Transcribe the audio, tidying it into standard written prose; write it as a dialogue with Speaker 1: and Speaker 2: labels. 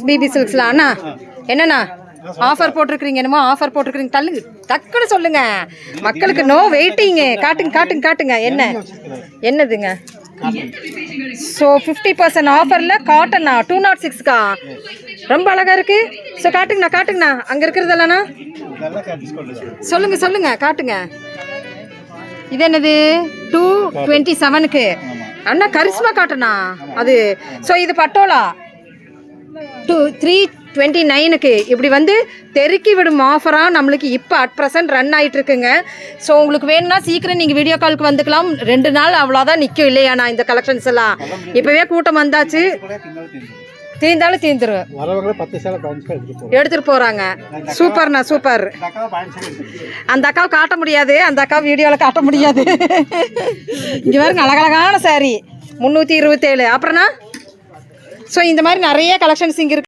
Speaker 1: BP சில்க்ஸ்ல அண்ணா என்னண்ணா offer போட்டிருக்கிறீங்க, என்னமோ offer போட்டிருக்கிறீங்க, தள்ளுங்க டக்குன்னு சொல்லுங்க, மக்களுக்கு நோ வெயிட்டிங்க. காட்டுங்க காட்டுங்க காட்டுங்க, என்னதுங்க? ஸோ 50% ஆஃபரில் காட்டனா 206க்கா ரொம்ப அழகாக இருக்குது. ஸோ காட்டுங்கண்ணா அங்கே இருக்கிறதெல்லாண்ணா சொல்லுங்க காட்டுங்க. இது என்னது 227க்கு அண்ணா கரிஸ்மா காட்டனா அது. ஸோ இது பட்டோலா 329க்கு இப்படி வந்து தெருக்கி விடும் ஆஃபராக நம்மளுக்கு இப்போ அட் ப்ரெசன்ட் ரன் ஆகிட்டு இருக்குங்க. ஸோ உங்களுக்கு வேணும்னா சீக்கிரம் நீங்கள் வீடியோ காலுக்கு வந்துக்கலாம். 2 நாள் அவ்வளோதான் நிற்கும் இல்லையாண்ணா இந்த கலெக்ஷன்ஸ் எல்லாம். இப்போவே கூட்டம் வந்தாச்சு, தீர்ந்தாலும் தீர்ந்துரும், எடுத்துகிட்டு போகிறாங்க. சூப்பர்ண்ணா சூப்பர். அந்த அக்காவை காட்ட முடியாது, அந்த அக்காவை வீடியோவில் காட்ட முடியாது. இங்கே பாருங்க அழகழகான சாரி 327. அப்புறம்ண்ணா ஸோ இந்த மாதிரி நிறைய கலெக்ஷன்ஸ் இங்கே இருக்குது.